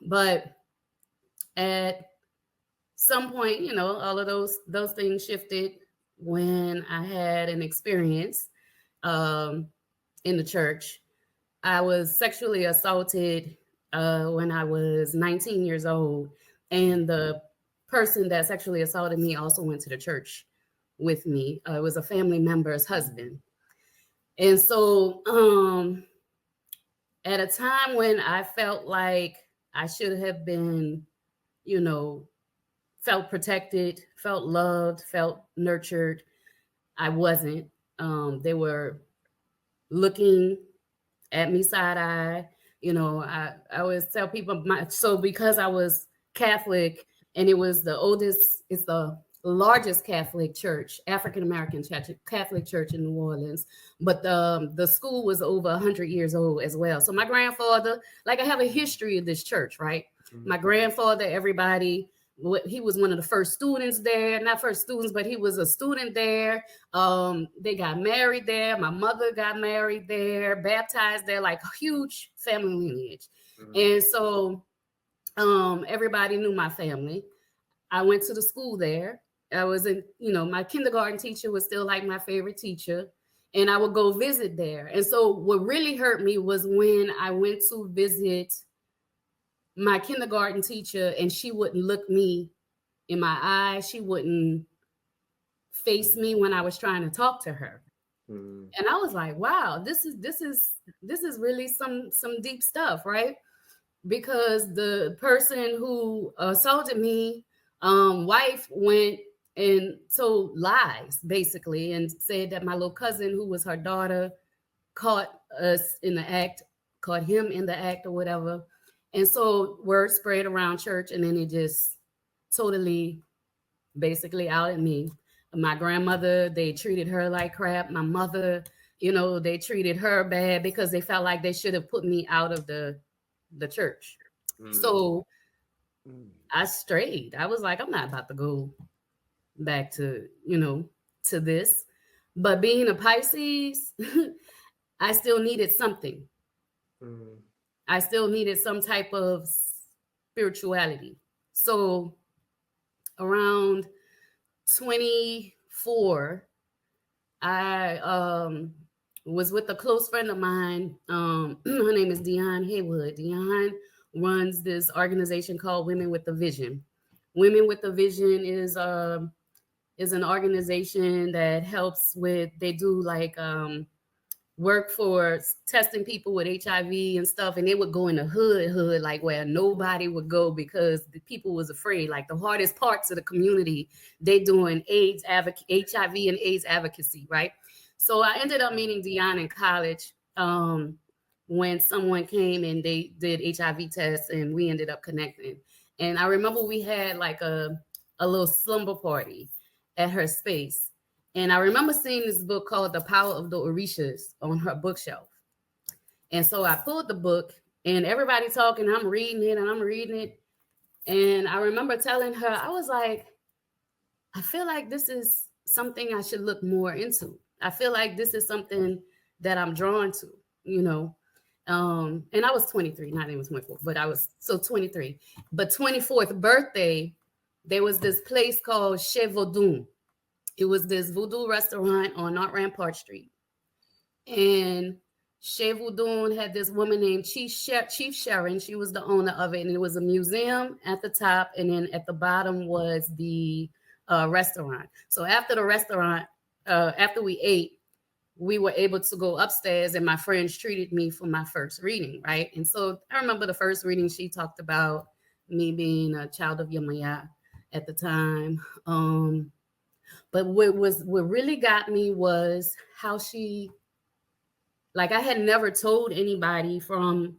But at some point, all of those things shifted when I had an experience um, in the church. I was sexually assaulted when I was 19 years old, and the person that sexually assaulted me also went to the church with me. It was a family member's husband, and so at a time when I felt like I should have been, you know, felt protected, felt loved, felt nurtured, I wasn't. They were looking at me side eye. I always tell people so because I was Catholic and it was it's the largest Catholic church, African American Catholic church in New Orleans, but the school was over 100 years old as well. So my grandfather, like I have a history of this church, right? My grandfather, everybody, he was one of the first students there, not first students, but he was a student there. They got married there. My mother got married there, baptized there, like a huge family lineage. And so everybody knew my family. I went to the school there. I was my kindergarten teacher was still like my favorite teacher. And I would go visit there. And so what really hurt me was when I went to visit my kindergarten teacher and she wouldn't look me in my eyes. She wouldn't face me when I was trying to talk to her. And I was like, wow, this is really some deep stuff, right? Because the person who assaulted me, wife went and told lies basically and said that my little cousin, who was her daughter, caught him in the act or whatever. And so word spread around church, and then it just totally basically outed me. My grandmother, they treated her like crap. My mother, they treated her bad because they felt like they should have put me out of the church. So I strayed. I was like, I'm not about to go back to, to this. But being a Pisces, I still needed something. I still needed some type of spirituality. So around 24, I was with a close friend of mine. Her name is Dion Haywood. Dion runs this organization called Women with a Vision. Women with a Vision is an organization that helps they do like work for testing people with HIV and stuff, and they would go in the hood, like where nobody would go because the people was afraid. Like the hardest parts of the community, they doing HIV and AIDS advocacy, right? So I ended up meeting Dion in college when someone came and they did HIV tests, and we ended up connecting. And I remember we had like a little slumber party at her space. And I remember seeing this book called The Power of the Orishas on her bookshelf. And so I pulled the book and everybody talking, I'm reading it. And I remember telling her, I was like, I feel like this is something I should look more into. I feel like this is something that I'm drawn to, And I was 23, not even 24, but I was 23. But 24th birthday, there was this place called Chez Vaudou. It was this voodoo restaurant on North Rampart Street. And Chez Vaudou had this woman named Chief Sharon. She was the owner of it. And it was a museum at the top. And then at the bottom was the restaurant. So after the restaurant, after we ate, we were able to go upstairs and my friends treated me for my first reading, right? And so I remember the first reading, she talked about me being a child of Yamaya at the time. But what really got me was how she, like I had never told anybody from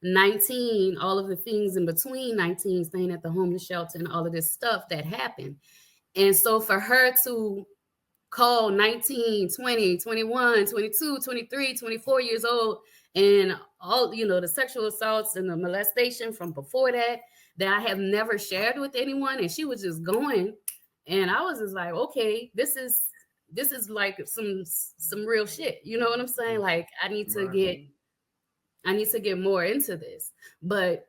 19, all of the things in between 19, staying at the homeless shelter and all of this stuff that happened. And so for her to call 19, 20, 21, 22, 23, 24 years old and all, the sexual assaults and the molestation from before that I have never shared with anyone. And she was just going. And I was just like, okay, this is like some real shit. You know what I'm saying? Like I need to get more into this. But